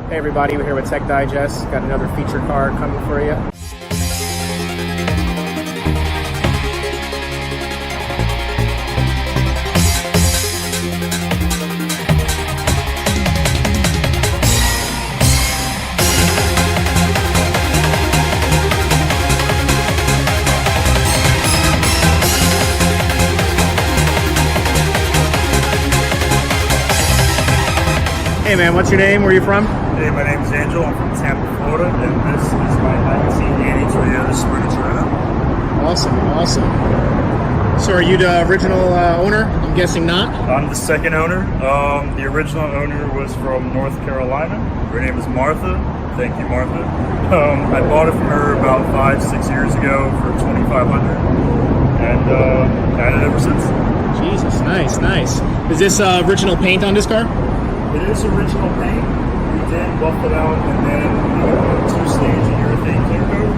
Hey everybody, we're here with Tech Digest. Got another feature car coming for you. Hey man, what's your name? Where are you from? Hey, my name is Angel. I'm from Tampa, Florida, and this is my 1980 Toyota Sprinter. Awesome. So are you the original owner? I'm guessing not? I'm the second owner. The original owner was from North Carolina. Her name is Martha. Thank you, Martha. I bought it from her about 5-6 years ago for $2,500, and had it ever since. Jesus, nice. Is this original paint on this car? It is original paint. We did buff it out and then we put a 2-stage urethane clear coat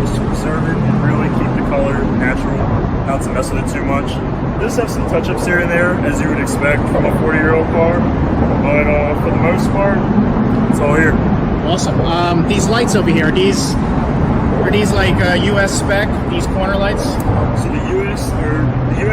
just to preserve it and really keep the color natural, not to mess with it too much. It does have some touch-ups here and there, as you would expect from a 40-year-old car, but for the most part, it's all here. Awesome. These lights over here, are these like US spec, these corner lights? So the US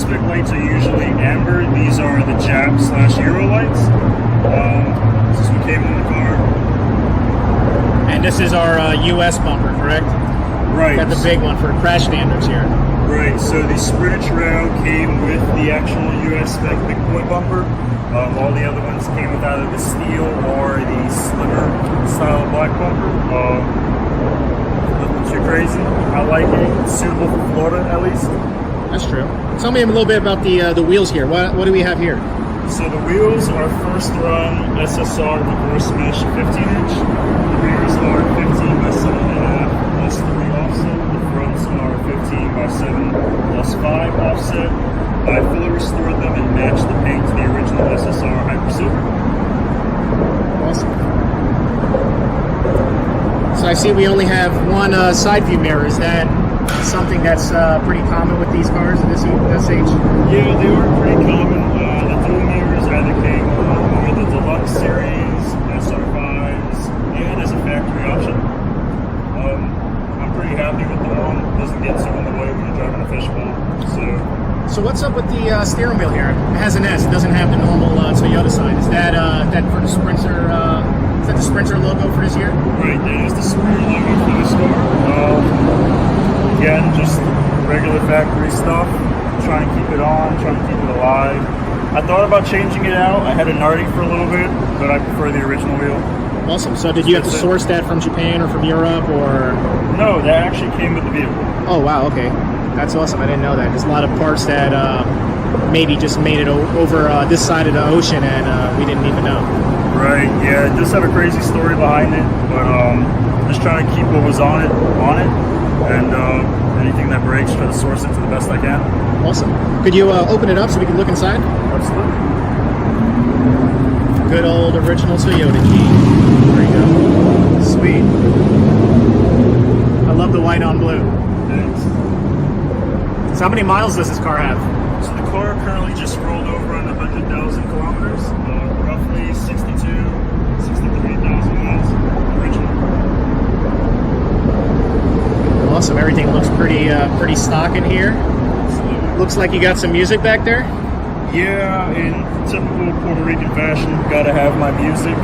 spec lights are usually amber. These are the Jap/Euro lights. Since we came in the car. And this is our US bumper, correct? Right. Got the big one for crash standards here. Right, so the Sprinter Trail came with the actual US spec big point bumper. All the other ones came with either the steel or the slimmer style black bumper. Nothing too crazy. I like it. It's suitable for Florida, at least. That's true. Tell me a little bit about the wheels here. What do we have here? So the wheels are first run SSR reverse mesh 15-inch. The rears are 15 by 7.5 plus 3 offset. The fronts are 15 by 7 plus 5 offset. I fully restored them and matched the paint to the original SSR Hyper Silver. Awesome. So I see we only have one side view mirror. Is that something that's pretty common with these cars at this age? Yeah, they were pretty common. The dual mirrors either came with the Deluxe Series, SR5s, and as a factory option. I'm pretty happy with the one. It doesn't get too in the way when you're driving a fishbowl. So what's up with the steering wheel here? It has an S. It doesn't have the normal Toyota sign. Is that for the Sprinter? Is that the Sprinter logo for this year? Right, that is the Sprinter logo for this car. Again, just regular factory stuff. Trying to keep it on, trying to keep it alive. I thought about changing it out. I had a Nardi for a little bit, but I prefer the original wheel. Awesome. So did you have to source that from Japan or from Europe or? No, that actually came with the vehicle. Oh wow, okay. That's awesome. I didn't know that. There's a lot of parts that maybe just made it over this side of the ocean and we didn't even know. Right, yeah, it does have a crazy story behind it, but just trying to keep what was on it, and anything that breaks, try to source it to the best I can. Awesome. Could you open it up so we can look inside? Absolutely. Good old original Toyota G. There you go. Sweet. I love the white on blue. Thanks. So how many miles does this car have? So the car currently just rolled over on 100,000 kilometers, roughly 63,000 miles original. Awesome. Everything looks pretty stock in here. Absolutely. Looks like you got some music back there. Yeah, in typical Puerto Rican fashion, gotta have my music.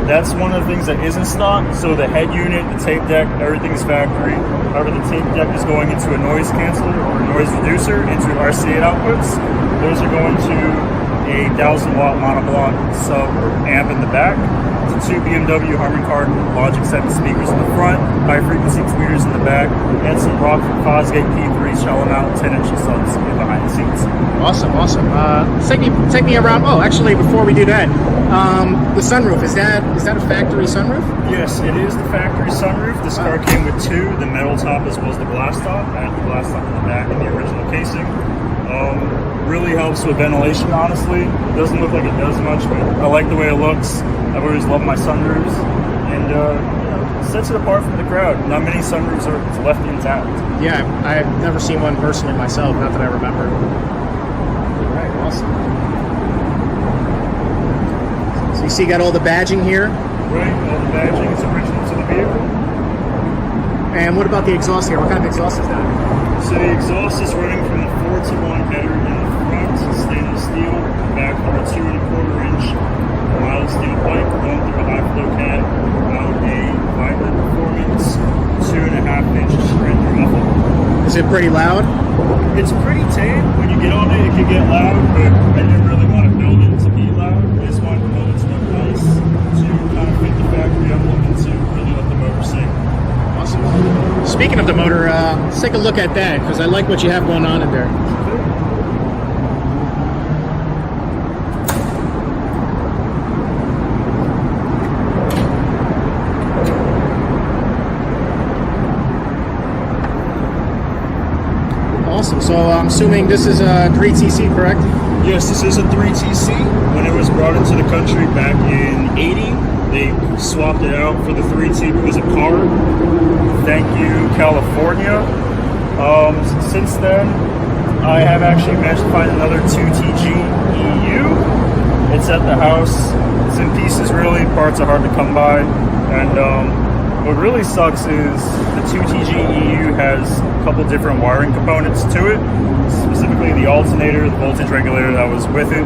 That's one of the things that isn't stock. So the head unit, the tape deck, everything is factory. However, the tape deck is going into a noise canceller or a noise reducer into RC8 outputs. Those are going to a 1,000-watt monoblock sub amp in the back. It's a 2 BMW Harman Kardon Logic 7 speakers in the front, high-frequency tweeters in the back, and some Rockford Fosgate P3 shallow mount 10-inch subs behind the seats. Awesome. Take me around. Oh, actually, before we do that, the sunroof, is that a factory sunroof? Yes, it is the factory sunroof. This car came with two, the metal top as well as the glass top. I have the glass top in the back in the original casing. Really helps with ventilation, honestly. It doesn't look like it does much, but I like the way it looks. I've always loved my sunroofs, and sets it apart from the crowd. Not many sunroofs are left intact. Yeah, I've never seen one personally myself, not that I remember. All right, awesome. So you see, you got all the badging here. Right, all the badging is original to the vehicle. And what about the exhaust here? What kind of exhaust is that? So the exhaust is running from the 4-to-1 header in the front, stainless steel, back for a 2¼ inch mild steel pipe going through a high flow cat, out a Viper Performance 2.5-inch Strander muffler. Is it pretty loud? It's pretty tame. When you get on it, it can get loud, but I didn't really want to build it to be loud. I just wanted to build it to look nice, to kind of fit the factory I'm looking to really let the motor sing. Awesome. Speaking of the motor, let's take a look at that, because I like what you have going on in there. Awesome. So I'm assuming this is a 3TC, correct? Yes, this is a 3TC. When it was brought into the country back in '80, they swapped it out for the 3T because of car. Thank you, California. Since then, I have actually managed to find another 2TG EU. It's at the house. It's in pieces, really. Parts are hard to come by. And what really sucks is the 2TG EU has a couple different wiring components to it, specifically the alternator, the voltage regulator that was with it.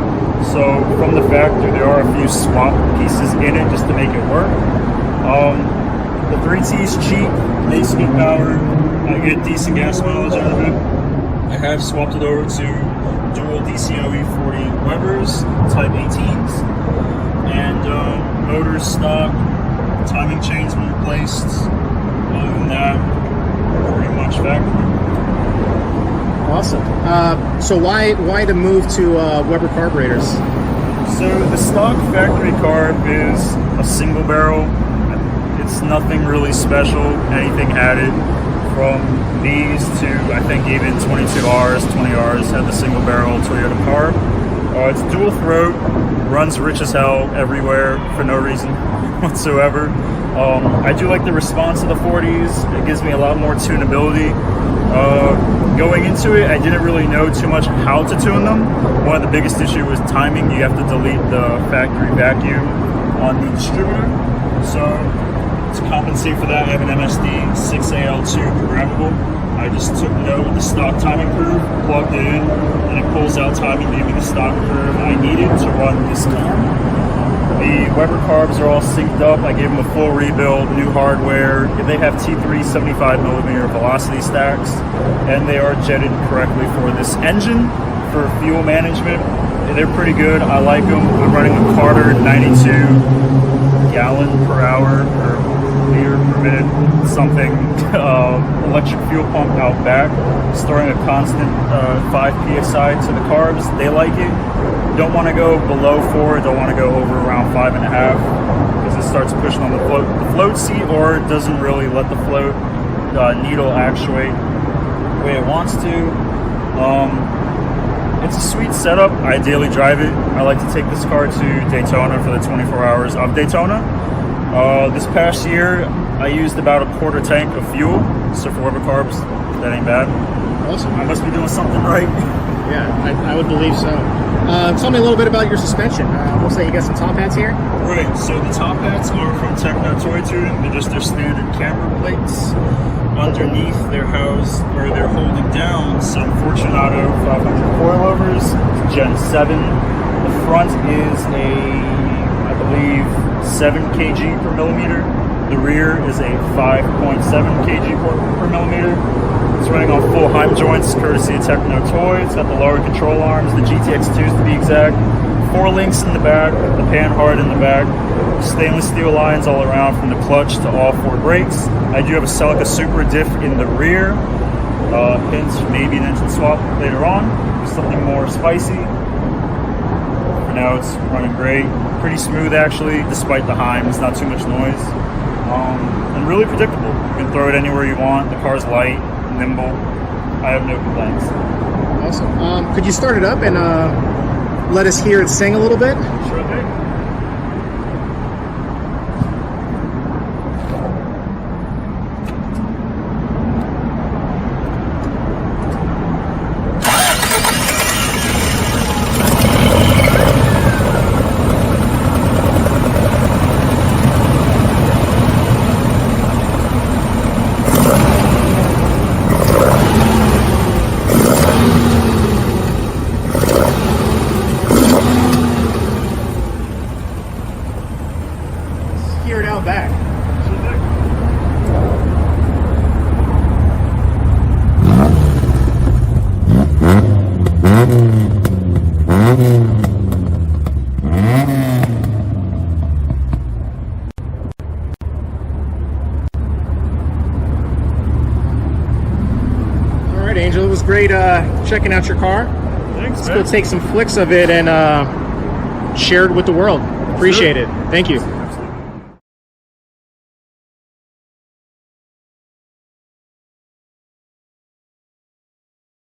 So from the factory, there are a few swap pieces in it just to make it work. The 3T is cheap, 8-speed power. I get decent gas mileage out of it. I have swapped it over to dual DCOE 40 Webers, Type 18s, and motor stock. Timing chains been replaced. Other than that, pretty much factory. Awesome. So why the move to Weber carburetors? So the stock factory carb is a single barrel. It's nothing really special, anything added. From these to, I think, even 22Rs, 20Rs had the single barrel Toyota carb. It's dual throat, runs rich as hell everywhere for no reason whatsoever. I do like the response of the 40s. It gives me a lot more tunability. Going into it, I didn't really know too much how to tune them. One of the biggest issues was timing. You have to delete the factory vacuum on the distributor. So to compensate for that, I have an MSD 6AL2 programmable. I just took note of the stock timing curve, plugged it in, and it pulls out timing, gave me the stock curve I needed to run this car. The Weber carbs are all synced up. I gave them a full rebuild, new hardware. They have T3 75mm velocity stacks, and they are jetted correctly for this engine for fuel management. They're pretty good. I like them. I'm running a Carter 92 gallon per hour or liter per minute something electric fuel pump out back, storing a constant 5 psi to the carbs. They like it. Don't want to go below 4, don't want to go over around 5.5 because it starts pushing on the float seat, or it doesn't really let the float needle actuate the way it wants to. It's a sweet setup. I daily drive it. I like to take this car to Daytona for the 24 hours of Daytona. This past year, I used about a quarter tank of fuel. So for Weber carbs, that ain't bad. Awesome. I must be doing something right. Yeah, I would believe so. Tell me a little bit about your suspension. Looks like you got some top hats here. Right, so the top hats are from Techno Toy Tuning. They're just their standard camber plates. Underneath, they're holding down some Fortunato 500 coilovers, Gen 7. The front is I believe, 7 kg per millimeter. The rear is a 5.7 kg per millimeter. It's running on full Heim joints, courtesy of Techno Toy. It's got the lower control arms, the GTX2s to be exact. 4 links in the back, the panhard in the back. Stainless steel lines all around from the clutch to all 4 brakes. I do have a Celica Super diff in the rear. Hence, maybe an engine swap later on. Something more spicy. For now, it's running great. Pretty smooth, actually, despite the Heims. Not too much noise. And really predictable. You can throw it anywhere you want. The car's light, nimble. I have no complaints. Awesome. Could you start it up and let us hear it sing a little bit? Sure thing. appreciate checking out your car. Thanks, Let's man. go take some flicks of it and share it with the world. Appreciate it. Thank you.